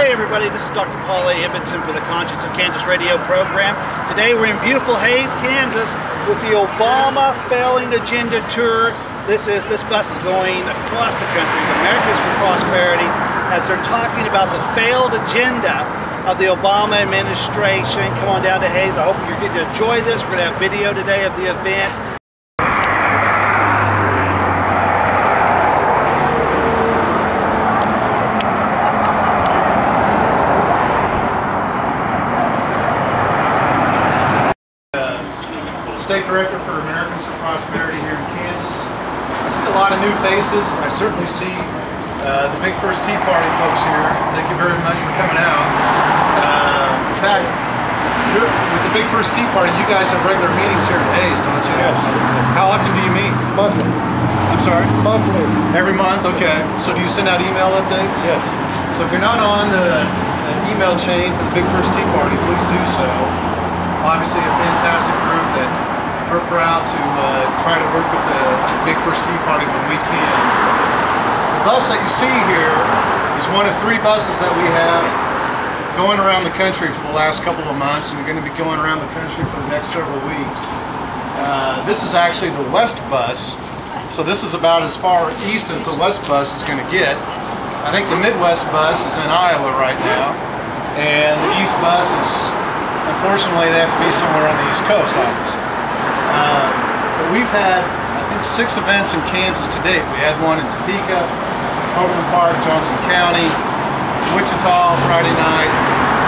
Hey everybody, this is Dr. Paul A. Ibbetson for the Conscience of Kansas radio program. Today we're in beautiful Hays, Kansas with the Obama Failing Agenda Tour. This bus is going across the country, Americans for Prosperity, as they're talking about the failed agenda of the Obama administration. Come on down to Hays. I hope you're getting to enjoy this. We're going to have video today of the event. State Director for Americans for Prosperity here in Kansas. I see a lot of new faces. I certainly see the Big First Tea Party folks here. Thank you very much for coming out. In fact, with the Big First Tea Party, you guys have regular meetings here in Hays, don't you? Yes. How often do you meet? Monthly. I'm sorry? Monthly. Every month? Okay. So do you send out email updates? Yes. So if you're not on the email chain for the Big First Tea Party, please do so. Obviously a fantastic group that we're proud to try to work with the Big First Tea Party when we can. The bus that you see here is one of 3 buses that we have going around the country for the last couple of months, and we're going to be going around the country for the next several weeks. This is actually the West bus, so this is about as far east as the West bus is going to get. I think the Midwest bus is in Iowa right now, and the East bus is, unfortunately, they have to be somewhere on the East Coast, obviously. But we've had, I think, 6 events in Kansas to date. We had one in Topeka, Overland Park, Johnson County, Wichita Friday night.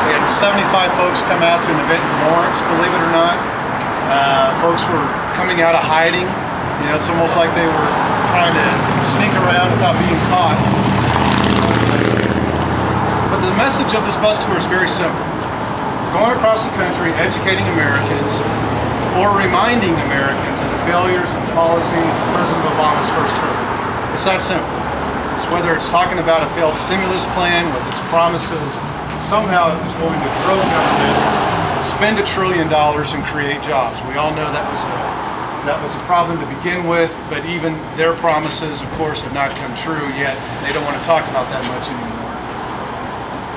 We had 75 folks come out to an event in Lawrence, believe it or not. Folks were coming out of hiding. You know, it's almost like they were trying to sneak around without being caught. But the message of this bus tour is very simple. Going across the country, educating Americans, or reminding Americans of the failures and policies of President Obama's first term. It's that simple. It's whether it's talking about a failed stimulus plan, with its promises, somehow it was going to grow government, spend $1 trillion and create jobs. We all know that was a problem to begin with, but even their promises, of course, have not come true yet. They don't want to talk about that much anymore.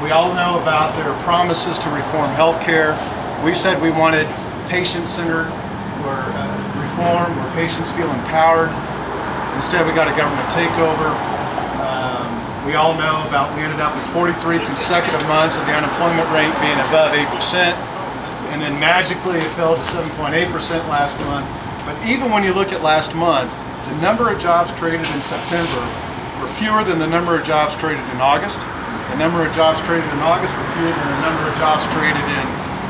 We all know about their promises to reform healthcare. We said we wanted patient-centered reform where patients feel empowered. Instead, we got a government takeover. We all know about, we ended up with 43 consecutive months of the unemployment rate being above 8%, and then magically it fell to 7.8% last month. But even when you look at last month, the number of jobs created in September were fewer than the number of jobs created in August. The number of jobs created in August were fewer than the number of jobs created in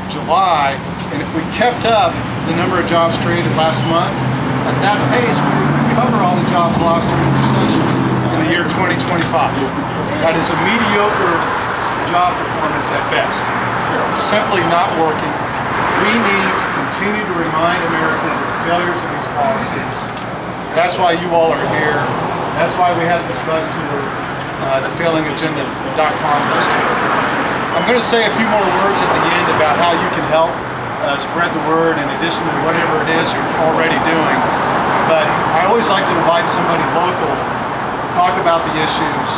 July. And if we kept up the number of jobs created last month, at that pace, we would recover all the jobs lost during the recession in the year 2025. That is a mediocre job performance at best. It's simply not working. We need to continue to remind Americans of the failures of these policies. That's why you all are here. That's why we have this bus tour, the failingagenda.com bus tour. I'm going to say a few more words at the end about how you can help spread the word in addition to whatever it is you're already doing. But I always like to invite somebody local to talk about the issues,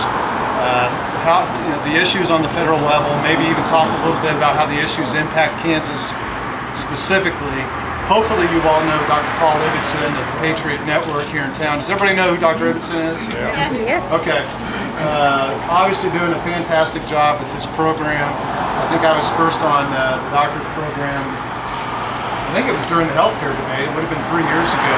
the issues on the federal level, maybe even talk a little bit about how the issues impact Kansas specifically. Hopefully you all know Dr. Paul Ibbetson of the Patriot Network here in town. Does everybody know who Dr. Ibbetson is? Yeah. Yes. Okay. Obviously doing a fantastic job with this program. I think I was first on the doctor's program. I think it was during the healthcare debate. It would have been 3 years ago,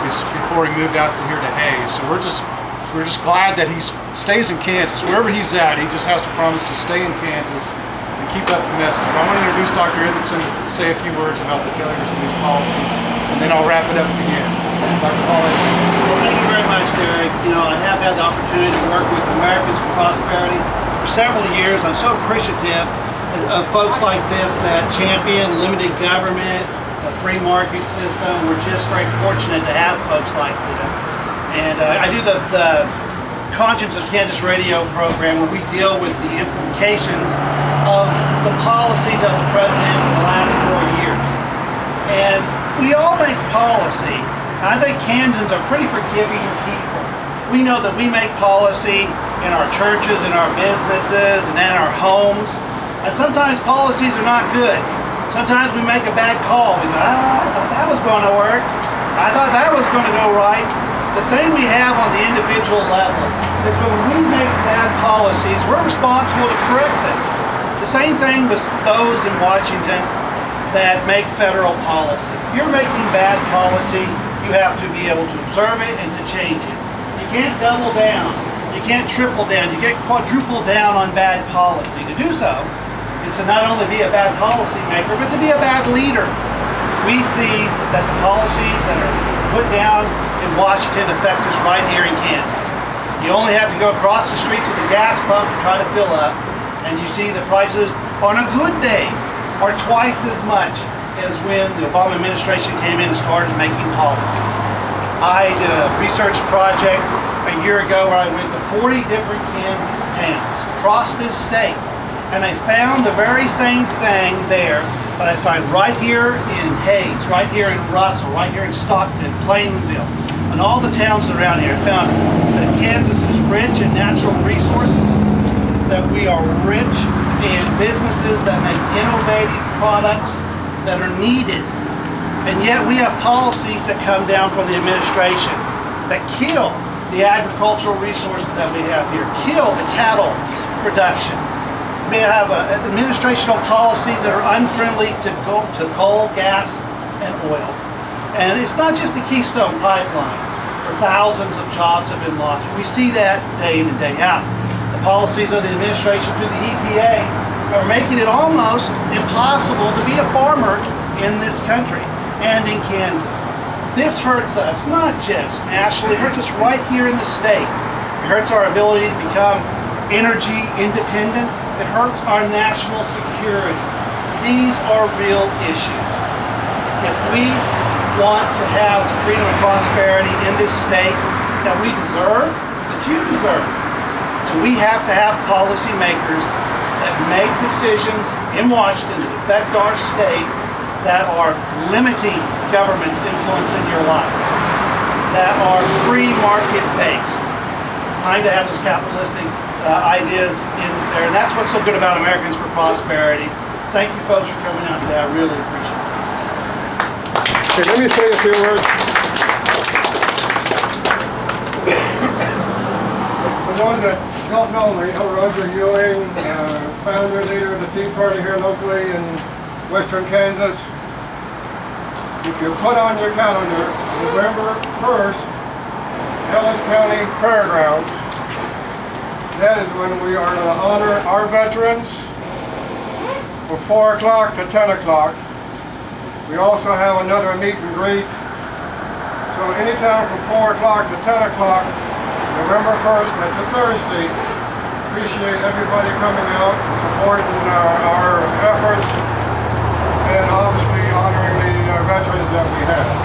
before he moved out here to Hays. So we're just glad that he stays in Kansas. Wherever he's at, he just has to promise to stay in Kansas and keep up the message. I want to introduce Dr. Ibbetson to say a few words about the failures of these policies, and then I'll wrap it up at the end. Dr. Paul Ibbetson. Well, thank you very much, Derek. You know, I have had the opportunity to work with Americans for Prosperity for several years. I'm so appreciative of folks like this that champion limited government, a free market system. We're just very fortunate to have folks like this. And I do the Conscience of Kansas radio program where we deal with the implications of the policies of the president for the last 4 years. And we all make policy. I think Kansans are pretty forgiving people. We know that we make policy in our churches, in our businesses, and in our homes. And sometimes policies are not good. Sometimes we make a bad call. We go, I thought that was going to work. I thought that was going to go right. The thing we have on the individual level is when we make bad policies, we're responsible to correct them. The same thing with those in Washington that make federal policy. If you're making bad policy, you have to be able to observe it and to change it. You can't double down. You can't triple down. You can't quadruple down on bad policy. To do so is to not only be a bad policy maker, but to be a bad leader. We see that the policies that are put down in Washington affect us right here in Kansas. You only have to go across the street to the gas pump to try to fill up, and you see the prices on a good day are twice as much as when the Obama administration came in and started making policy. I did a research project a year ago where I went to 40 different Kansas towns across this state, and I found the very same thing there that I find right here in Hayes, right here in Russell, right here in Stockton, Plainville, and all the towns around here. I found that Kansas is rich in natural resources, that we are rich in businesses that make innovative products that are needed. And yet we have policies that come down from the administration that kill the agricultural resources that we have here, kill the cattle production. We have administrational policies that are unfriendly to coal, gas, and oil. And it's not just the Keystone Pipeline, where thousands of jobs have been lost. We see that day in and day out. The policies of the administration through the EPA are making it almost impossible to be a farmer in this country and in Kansas. This hurts us, not just nationally, it hurts us right here in the state. It hurts our ability to become energy independent. It hurts our national security. These are real issues. If we want to have the freedom and prosperity in this state that we deserve, that you deserve, then we have to have policymakers that make decisions in Washington that affect our state that are limiting government's influence in your life, that are free market based. It's time to have those capitalistic ideas in there, and that's what's so good about Americans for Prosperity. Thank you folks for coming out today. I really appreciate it. Okay, let me say a few words. For those that don't know me, I'm Roger Ewing, founder, leader of the Tea Party here locally in western Kansas. If you put on your calendar November 1st, Ellis County Fairgrounds, that is when we are going to honor our veterans from 4 o'clock to 10 o'clock. We also have another meet and greet. So anytime from 4 o'clock to 10 o'clock, November 1st, that's a Thursday. Appreciate everybody coming out and supporting our efforts and obviously honoring the veterans that we have.